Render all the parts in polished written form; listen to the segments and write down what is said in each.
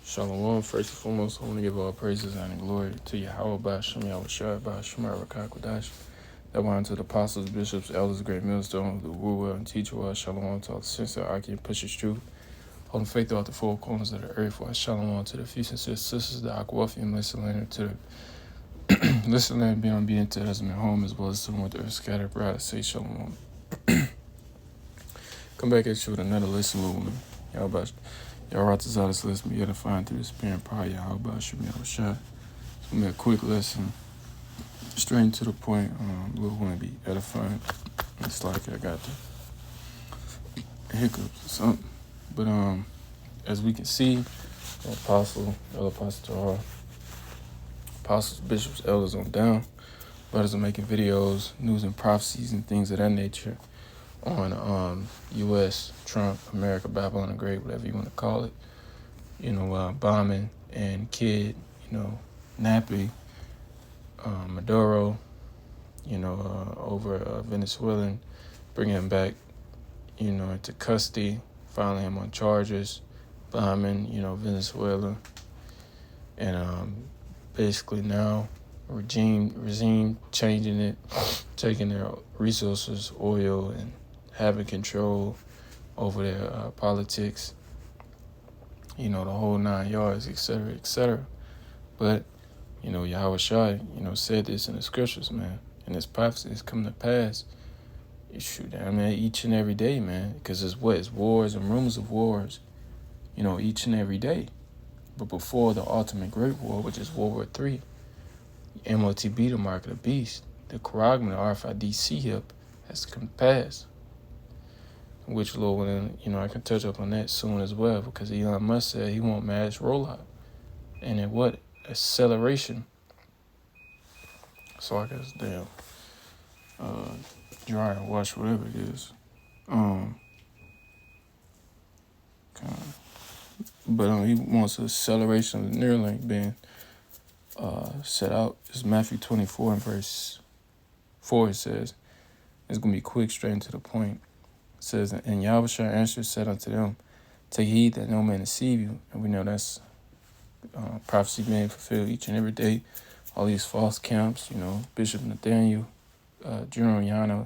Shalom. First and foremost, I want to give all praises and glory to Yahweh Bashim Yahushua Bashim Rakakwadash. That went to the apostles, bishops, elders, great millstone, the ruler and teacher was Shalom to all the sincere Aki and pushes truth. Holding faith throughout the four corners of the earth. While Shalom to the few sincere sisters, the Akwafi and listening to the listening beyond being to us in their home as well as to the earth scattered abroad. Say Shalom. Come back at you with another lesson, movement. Y'all about y'all right to this lesson be edifying through the spirit and power. Y'all about should be able to shot. It's gonna be a quick lesson, straight to the point. We're gonna be edifying. It's like I got the hiccups or something. But as we can see, the apostle, elder apostle, apostles, bishops, elders on down, brothers are making videos, news and prophecies and things of that nature on U.S., Trump, America, Babylon the Great, whatever you want to call it. Bombing and Kid, Nappy, Maduro, over Venezuelan, bringing him back, into custody, filing him on charges, bombing, Venezuela, and basically now regime changing it, taking their resources, oil, and having control over their politics, the whole 9 yards, et cetera, et cetera. But, Yahweh Shai, said this in the scriptures, man, and this prophecy is coming to pass. Each and every day, man, because it's wars and rumors of wars, each and every day. But before the ultimate great war, which is World War III, MOTB, the mark of the beast, the Qaragma, the RFID hip, has come to pass. Which Lord, I can touch up on that soon as well, because Elon Musk said he want mass rollout. And in what? Acceleration. So I guess, dry and wash, whatever it is. But he wants acceleration of the Neuralink being set out. It's Matthew 24 and verse 4, it says, it's going to be quick, straight and to the point. It says, and Yahweh answered, said unto them, take heed that no man deceive you. And we know that's prophecy being fulfilled each and every day. All these false camps, Bishop Nathaniel, Jerome Yano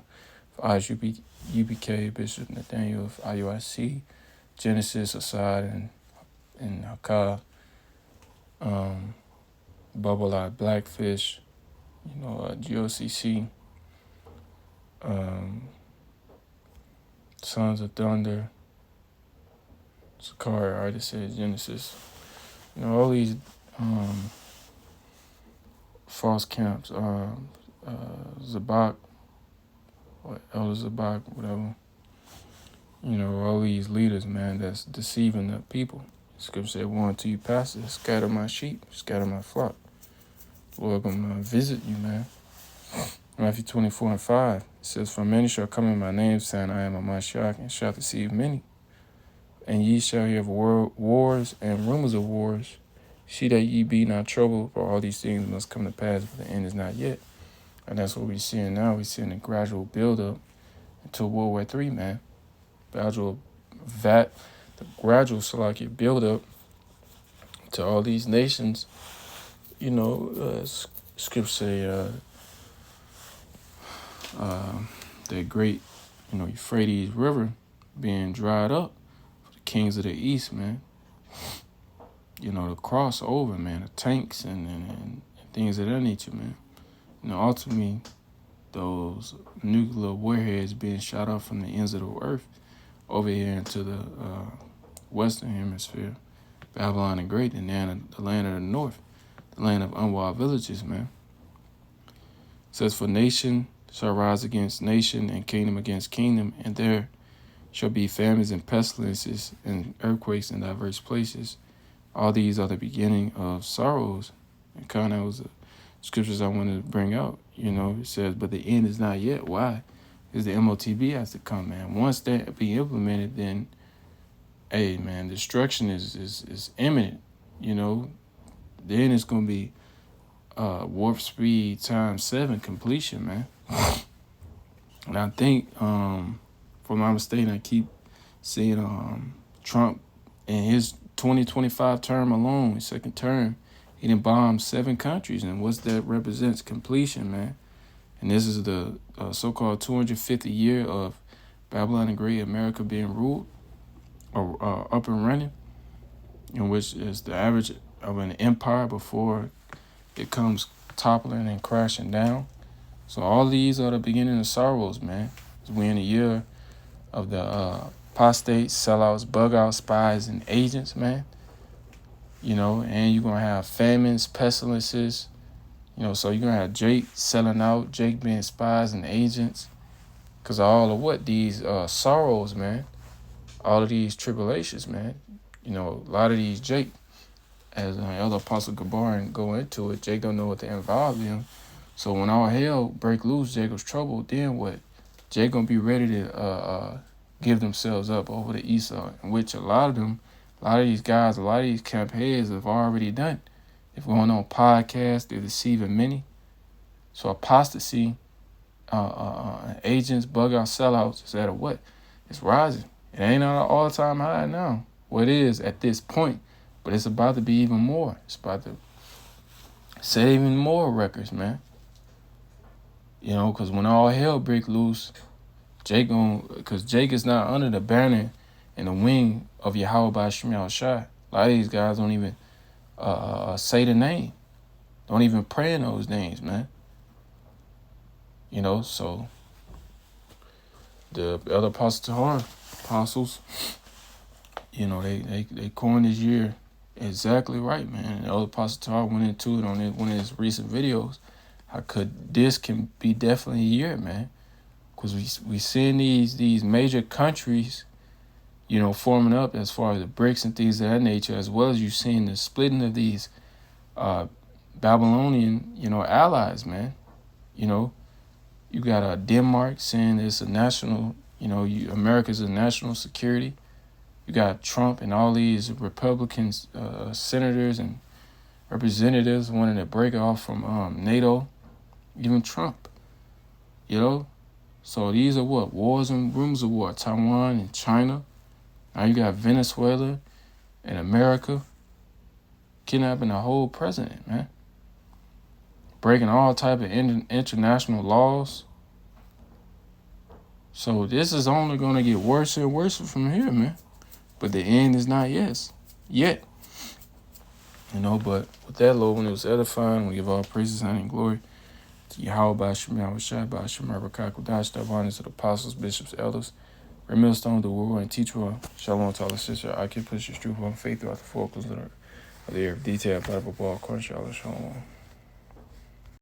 of ISUPK, Bishop Nathaniel of IUIC, Genesis, Assad, and Hakah, Bubble Eye, Blackfish, GOCC, Sons of Thunder, Sakari, I already said Genesis. All these false camps, Zabak, or Elder Zabak, whatever. All these leaders, man, that's deceiving the people. Scripture said, one to you pastors, scatter my sheep, scatter my flock. Lord, gonna visit you, man. Matthew 24 and 5, it says, for many shall come in my name, saying, I am a Mashiach, and shall deceive many. And ye shall hear of wars and rumors of wars. See that ye be not troubled, for all these things must come to pass, but the end is not yet. And that's what we're seeing now. We're seeing a gradual build-up into World War III, man. The gradual Salakia build-up to all these nations. Scripture say the great, Euphrates River being dried up for the kings of the East, man. The crossover, man, the tanks and things of that nature, man. Ultimately, those nuclear warheads being shot off from the ends of the earth over here into the Western Hemisphere, Babylon the Great, and then the land of the North, the land of unwalled villages, man. It says, for nation shall rise against nation and kingdom against kingdom, and there shall be famines and pestilences and earthquakes in diverse places. All these are the beginning of sorrows. And kind of was the scriptures I wanted to bring out. It says, but the end is not yet. Why? Because the MOTB has to come, man. Once that be implemented, then, hey, man, destruction is imminent. Then it's going to be warp speed times 7 completion, man. And I think, if I'm not mistaken, I keep seeing Trump and his 2025 term alone, his second term, he done bombed 7 countries. And what that represents? Completion, man. And this is the so-called 250th year of Babylon the Great, America being ruled or up and running, in which is the average of an empire before it comes toppling and crashing down. So all these are the beginning of sorrows, man. We're in a year of the apostates, sellouts, bug-out, spies, and agents, man. You know, and you're going to have famines, pestilences. You know, so you're going to have Jake selling out, Jake being spies and agents. Because of all of what? These sorrows, man. All of these tribulations, man. You know, a lot of these Jake, as Elder Apostle Gabar go into it, Jake don't know what to involve him. So when all hell break loose, Jacob's trouble, then what? Jake gonna be ready to give themselves up over to Esau, in which a lot of these guys, a lot of these camp heads have already done. They're going on podcasts, they're deceiving many. So apostasy, agents, bug-out, sellouts, is at a what? It's rising. It ain't on an all-time high now. Well, it is at this point, but it's about to be even more. It's about to set even more records, man. You know, because when all hell break loose, because Jake is not under the banner and the wing of Yahweh by Shemel Shai. A lot of these guys don't even say the name. Don't even pray in those names, man. You know, so the other apostles, you know, they coined this year exactly right, man. And the other Apostle Tahar went into it on one of his recent videos. This can be definitely a year, man, because we seeing these major countries, you know, forming up as far as the BRICS and things of that nature, as well as you seeing the splitting of these Babylonian, you know, allies, man. You know, you got Denmark saying it's a national, you know, America's a national security. You got Trump and all these Republican senators and representatives wanting to break off from NATO. Even Trump, you know? So these are what? Wars and rumors of war. Taiwan and China. Now you got Venezuela and America kidnapping the whole president, man. Breaking all type of international laws. So this is only going to get worse and worse from here, man. But the end is not yet. You know, but with that, Lord, when it was edifying, we give all praises, honor, and glory to Yahweh by Shemel Shai by Shemar Bakakudash, the honors to the apostles, bishops, elders, Red Millstone, the world, and teacher. Shalom to all the sister. I can push your truth on faith throughout the four corners of the earth. Detail, Bible, ball, corn, shalom.